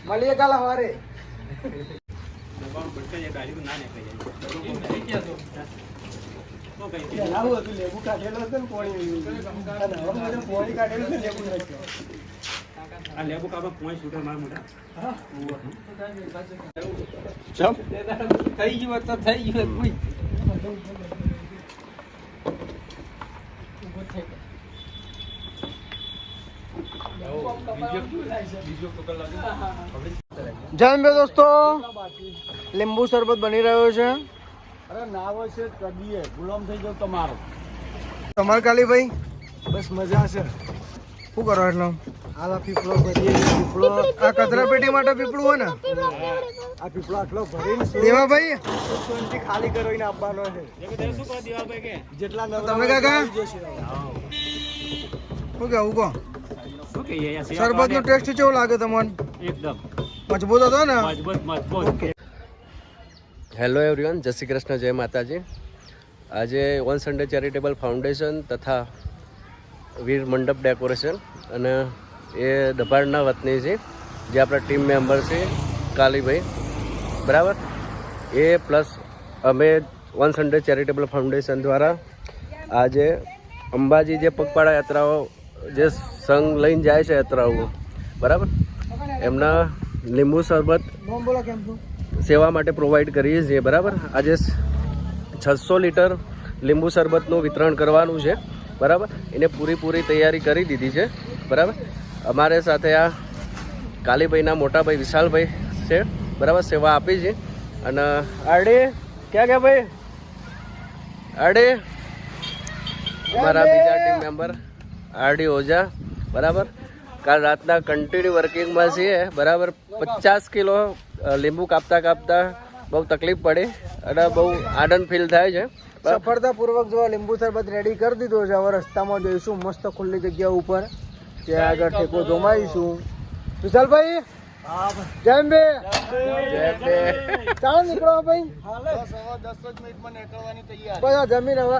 મળીએ કાલ હવારે. લેબુ કાઢેલો હતો ને પોણી કાઢેલું છે લેબુ નાખ્યો. આ લેબુ કાઢવા પોણી છૂટે મારા મોટા. થઈ ગયું તો થઈ ગયું. જય બે દોસ્તો, લીંબુ શરબત બની રહ્યો છે. અરે નાવો છે કદીએ ગુલામ થઈ ગયો તમારો. તમારે કાલીભાઈ બસ મજા છે. શું કરો એટલો? આ પીપળો ભરીએ પીપળો. આ કચરા પેટી માટે પીપળું હોય ને? આ પીપળો આટલો ભરીને દેવાભાઈ ખાલી કરીને આપવાનો છે. જેટલા તમે કાકા શું કેવું કહો? શરબત નો ટેસ્ટ કેવો લાગે તમને? એકદમ મજબૂત હતો ને? મજબૂત. હેલો એવરીવન, જય શ્રી કૃષ્ણ, જય માતાજી. આજે વન સન્ડે ચેરિટેબલ ફાઉન્ડેશન તથા વીર મંડપ ડેકોરેશન અને એ દબાણના વતની છે જે આપણા ટીમ મેમ્બર છે કાલીભાઈ, બરાબર. એ પ્લસ અમે વન સન્ડે ચેરિટેબલ ફાઉન્ડેશન દ્વારા આજે અંબાજી જે પગપાળા યાત્રાઓ જે સંઘ લઈને જાય છે યાત્રાઓ, બરાબર, એમના લીંબુ શરબત સેવા માટે પ્રોવાઈડ કરીએ છીએ, બરાબર. આજે 600 લીટર લીંબુ શરબતનું વિતરણ કરવાનું છે, બરાબર. એને પૂરી તૈયારી કરી દીધી છે, બરાબર. અમારે સાથે આ કાલીભાઈના મોટાભાઈ વિશાલભાઈ છે, બરાબર, સેવા આપી છે. અને આરડી ક્યાં ભાઈ? આરડી અમારા બીજા ટીમ મેમ્બર આરડી ઓઝા, બરાબર. કાલ રાતના કન્ટિન્યુ વર્કિંગમાં છીએ, બરાબર. 50 કિલો લીંબુ કાપતા બહુ તકલીફ પડી અને બહુ આનંદ ફીલ થાય છે. સફળતાપૂર્વક જો લીંબુ શરબત રેડી કરી દીધો છે. હવે રસ્તામાં જઈશું મસ્ત ખુલ્લી જગ્યા ઉપર, ત્યાં આગળ ટેકો જમાઈશું. વિશાલભાઈ જય બે ચાલો નીકળો ભાઈ. 10 મિનિટમાં નીકળવાની તૈયાર. બધા જમીન હવે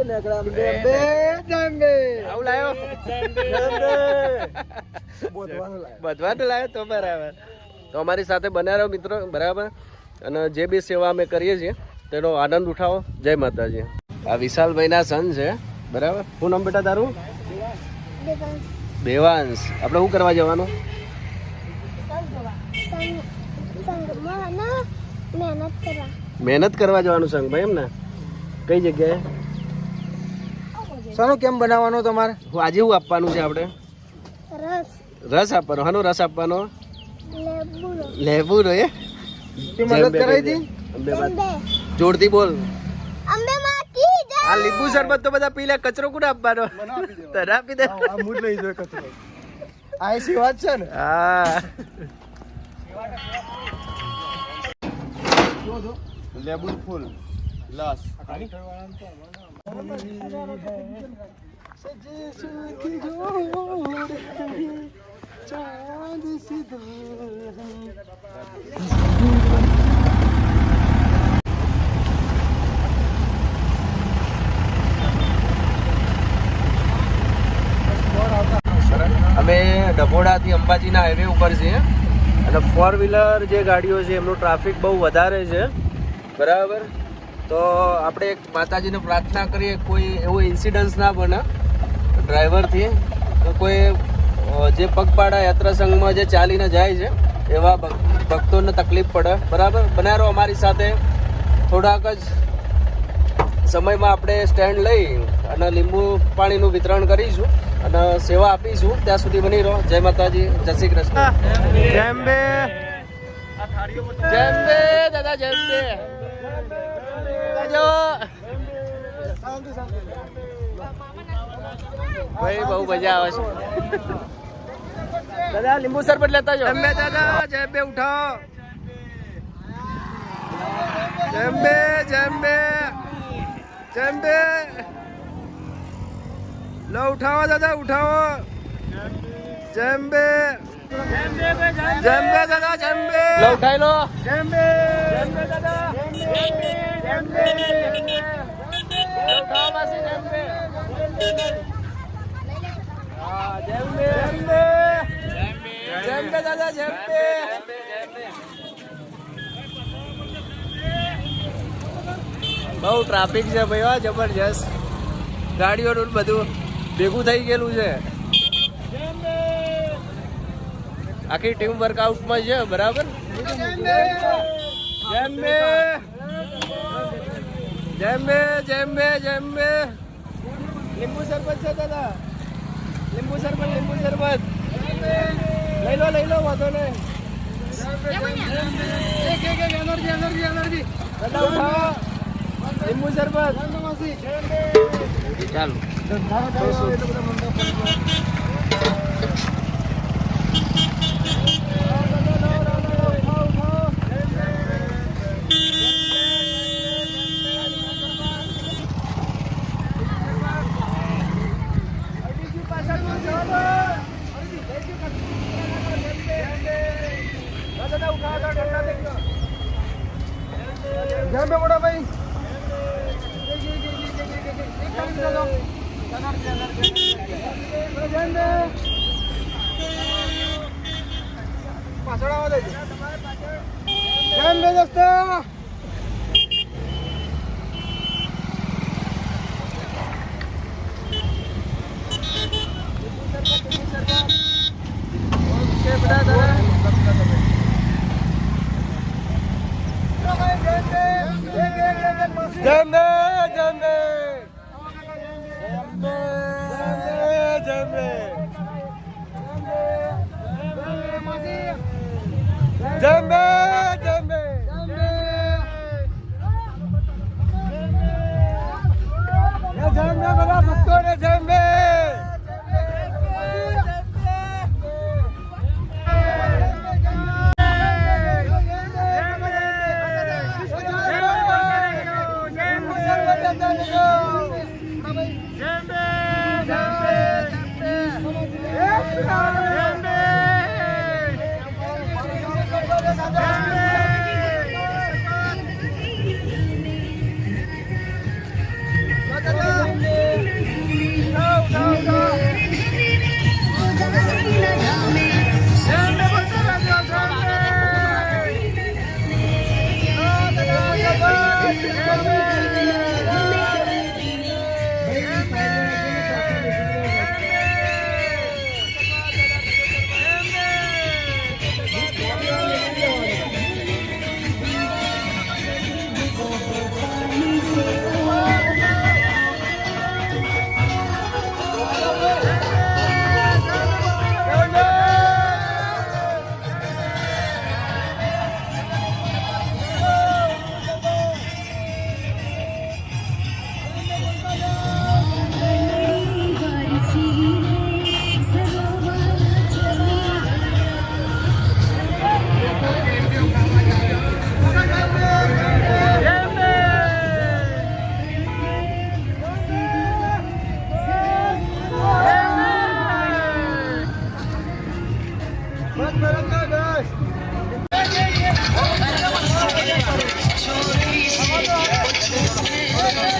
નીકળ્યા. બધવાનું લાવ્યો તો બરાબર. તો અમારી સાથે બન્યા રહો મિત્રો, બરાબર. અને જે બી સેવા અમે કરીએ છીએ તેનો આનંદ ઉઠાવો. જય માતાજી. આ વિશાલભાઈના સન છે, બરાબર. શું નામ બેટા તારું? દેવાંશ. આપણે શું કરવા જવાનું? મહેનત કરવા જવાનું સંઘભાઈ, એમ ને? કઈ જગ્યાએ? શાનો કેમ બનાવવાનો તમારે? આજે શું આપવાનું છે આપણે? રસ આપવાનો. હાનો રસ આપવાનો? લેબુ નો. એ મદદ કરાઈ હતી. જોરથી બોલ. આ લીંબુ શરબત તો બધા પી લે, કચરો કોને આપવાનો? તને આપી દે. લઈ જો કચરો. આ એસી વાત છે ને? હા. લેબુ ફૂલ લાસ. અમે ડભોડાથી અંબાજીના હાઈવે ઉપર છીએ અને 4 વ્હીલર જે ગાડીઓ છે એમનો ટ્રાફિક બહુ વધારે છે, બરાબર. તો આપણે એક માતાજીને પ્રાર્થના કરીએ કોઈ એવો ઇન્સિડન્સ ના બને ડ્રાઈવરથી, તો કોઈ જે પગપાળા યાત્રા સંઘમાં જે ચાલીને જાય છે એવા ભક્તોને તકલીફ પડે, બરાબર. બનારો અમારી સાથે થોડાક જ સમયમાં આપણે સ્ટેન્ડ લઈ અને લીંબુ પાણીનું વિતરણ કરીશું અને સેવા આપીશું. ત્યાં સુધી બની રહો. જય માતાજી, જય શ્રી કૃષ્ણ. જેમ બે દાદા, જેમ બે ભાઈ, બહુ મજા આવે છે. દાદા લીંબુ શરબત લેતા જાઓ. જેમ બે દાદા, જેમ બે ઉઠાવો. જેમ બે લો, ઉઠાવો દાદા, ઉઠાવો. જેમ બે દાદા, જેમ બે લો, ઉઠાઈ લો. જેમ બે દાદા, ઉઠાવો માસી. દાદા જેમ્બે બહુ ટ્રાફિક છે ભાઈ હા જબરજસ્ત ગાડીઓનું બધું ભેગું થઈ ગયેલું છે આખી ટીમ વર્કઆઉટમાં છે બરાબર જેમ્બે જેમ્બે જેમ્બે જેમ્બે લીંબુ શરબત છે દાદા લીંબુ શરબત લઈ લો વાંધો નહીં એનર્જી દાદા ઉઠાવો લીંબુ શરબત ચાલો જેમ્બે મોટા ભાઈ પાછળ આવો દેજો જેમ્બે દોસ્તો બસ